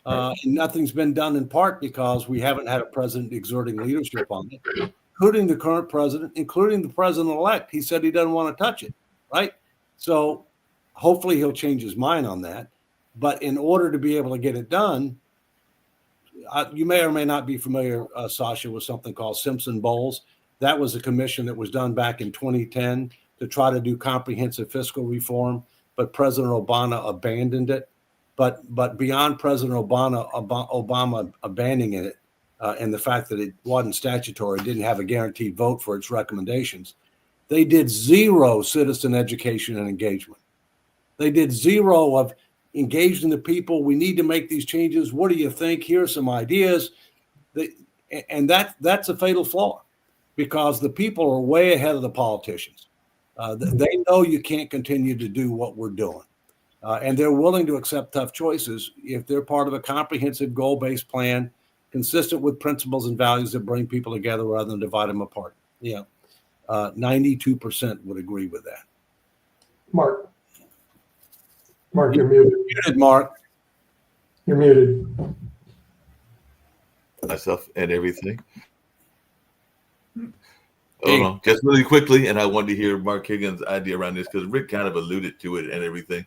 And nothing's been done in part because we haven't had a president exerting leadership on it, including the current president, including the president-elect. He said he doesn't want to touch it. Right. So hopefully he'll change his mind on that. But in order to be able to get it done, you may or may not be familiar, Sasha, with something called Simpson-Bowles. That was a commission that was done back in 2010 to try to do comprehensive fiscal reform, but President Obama abandoned it. But beyond President Obama abandoning it, and the fact that it wasn't statutory, didn't have a guaranteed vote for its recommendations, they did zero citizen education and engagement. They did zero of engaging the people. We need to make these changes. What do you think? Here are some ideas. And that's a fatal flaw, because the people are way ahead of the politicians. They know you can't continue to do what we're doing. And they're willing to accept tough choices if they're part of a comprehensive goal-based plan consistent with principles and values that bring people together rather than divide them apart. 92% would agree with that. Mark, you're muted. Muted, Mark. You're muted. Myself and everything. Hold on, just really quickly, and I wanted to hear Mark Higgins' idea around this because Rick kind of alluded to it and everything.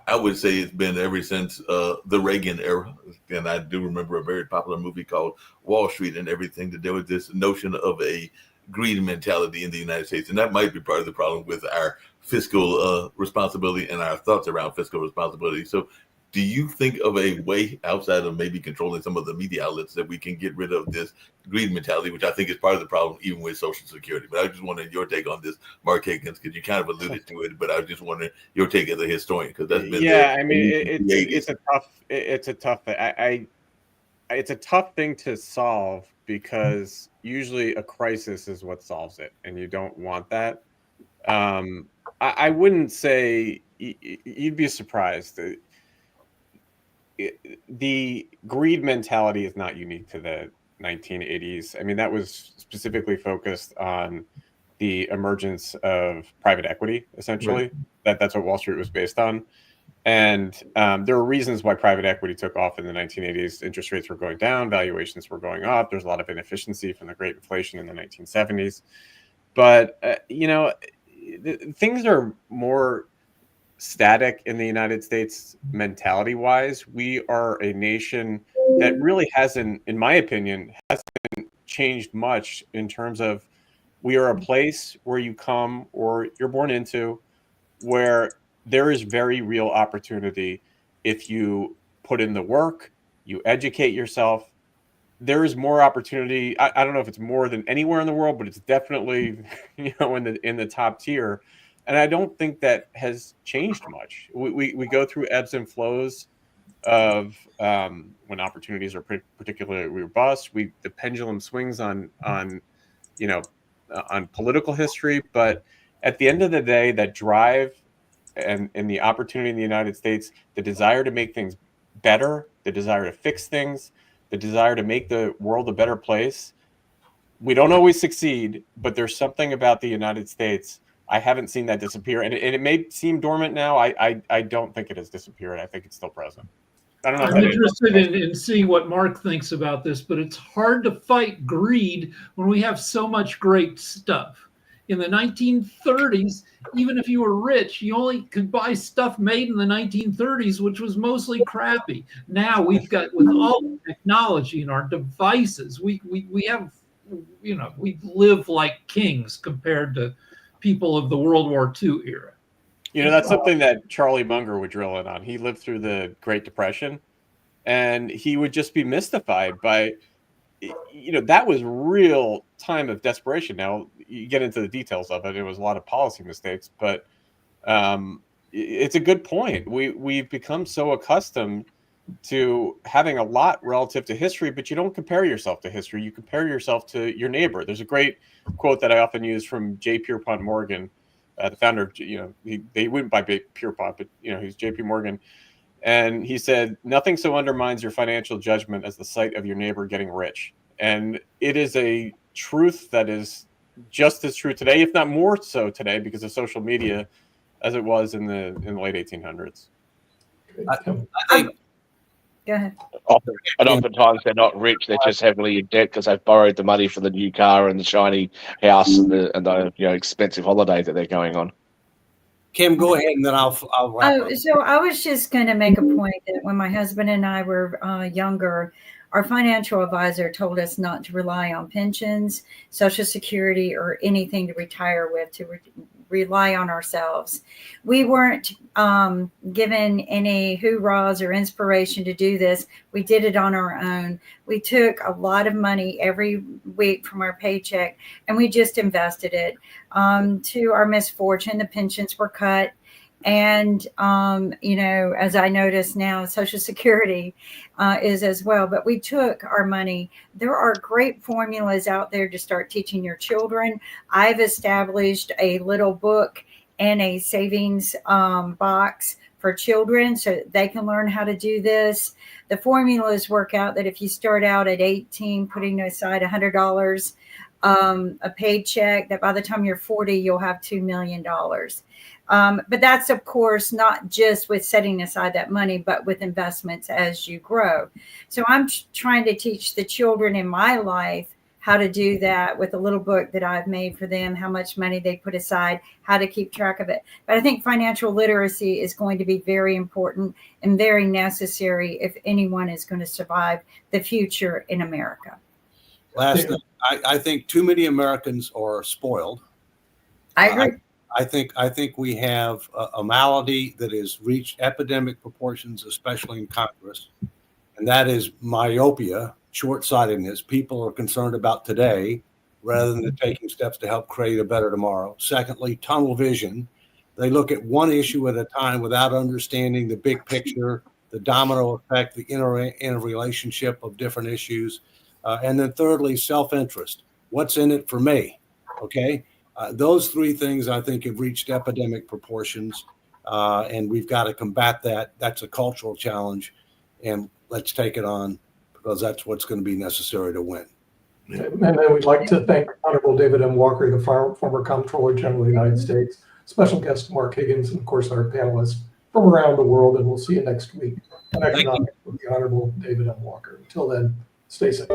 I would say it's been ever since the Reagan era, and I do remember a very popular movie called Wall Street and everything, that there was this notion of a greed mentality in the United States, and that might be part of the problem with our fiscal responsibility and our thoughts around fiscal responsibility. So do you think of a way outside of maybe controlling some of the media outlets that we can get rid of this greed mentality, which I think is part of the problem even with Social Security? But I just wanted your take on this, Mark Higgins, because you kind of alluded to it, but I was just wondering your take as a historian, because that's been it's a tough thing. It's a tough thing to solve, because usually a crisis is what solves it, and you don't want that. I wouldn't say, you'd be surprised. The greed mentality is not unique to the 1980s. I mean, that was specifically focused on the emergence of private equity, essentially. Right. That's what Wall Street was based on. And there were reasons why private equity took off in the 1980s. Interest rates were going down, valuations were going up. There's a lot of inefficiency from the Great Inflation in the 1970s. But, things are more static in the United States mentality wise. We are a nation that really hasn't, in my opinion, hasn't changed much in terms of we are a place where you come or you're born into where there is very real opportunity if you put in the work, you educate yourself. There is more opportunity. I don't know if it's more than anywhere in the world, but it's definitely, in the top tier. And I don't think that has changed much. We go through ebbs and flows of when opportunities are particularly robust. The pendulum swings on political history, but at the end of the day, that drive and the opportunity in the United States, the desire to make things better, the desire to fix things, the desire to make the world a better place. We don't always succeed, but there's something about the United States. I haven't seen that disappear, and it may seem dormant now. I don't think it has disappeared. I think it's still present. I don't know. I'm interested in seeing what Mark thinks about this, but it's hard to fight greed when we have so much great stuff. In the 1930s, even if you were rich, you only could buy stuff made in the 1930s, which was mostly crappy. Now we've got, with all the technology and our devices, we have, we live like kings compared to people of the World War II era. That's something that Charlie Munger would drill in on. He lived through the Great Depression, and he would just be mystified by, that was real time of desperation. Now, you get into the details of it. It was a lot of policy mistakes, but it's a good point. We've become so accustomed to having a lot relative to history, but you don't compare yourself to history. You compare yourself to your neighbor. There's a great quote that I often use from J. Pierpont Morgan, the founder of, they wouldn't buy Pierpont, but, he's J.P. Morgan. And he said, nothing so undermines your financial judgment as the sight of your neighbor getting rich. And it is a truth that is just as true today, if not more so today, because of social media, as it was in the late 1800s. I think. Go ahead. Oftentimes they're not rich; they're just heavily in debt because they've borrowed the money for the new car and the shiny house and the expensive holiday that they're going on. Kim, go ahead, and then I'll wrap up. So I was just going to make a point that when my husband and I were younger, our financial advisor told us not to rely on pensions, Social Security, or anything to retire with, to rely on ourselves. We weren't given any hoorahs or inspiration to do this. We did it on our own. We took a lot of money every week from our paycheck, and we just invested it. To our misfortune, the pensions were cut. And, as I notice now, Social Security is as well. But we took our money. There are great formulas out there to start teaching your children. I've established a little book and a savings box for children so they can learn how to do this. The formulas work out that if you start out at 18, putting aside $100 a paycheck, that by the time you're 40, you'll have $2 million. But that's, of course, not just with setting aside that money, but with investments as you grow. So I'm trying to teach the children in my life how to do that with a little book that I've made for them, how much money they put aside, how to keep track of it. But I think financial literacy is going to be very important and very necessary if anyone is going to survive the future in America. Last thing, I think too many Americans are spoiled. I agree. I think we have a malady that has reached epidemic proportions, especially in Congress, and that is myopia, short-sightedness. People are concerned about today rather than taking steps to help create a better tomorrow. Secondly, tunnel vision. They look at one issue at a time without understanding the big picture, the domino effect, the interrelationship of different issues. And then thirdly, self-interest. What's in it for me? Okay. Those three things, I think, have reached epidemic proportions, and we've got to combat that. That's a cultural challenge, and let's take it on because that's what's going to be necessary to win. And then we'd like to thank Honorable David M. Walker, the former Comptroller General of the United States, special guest Mark Higgins, and of course our panelists from around the world. And we'll see you next week on Economics with the Honorable David M. Walker. Until then, stay safe.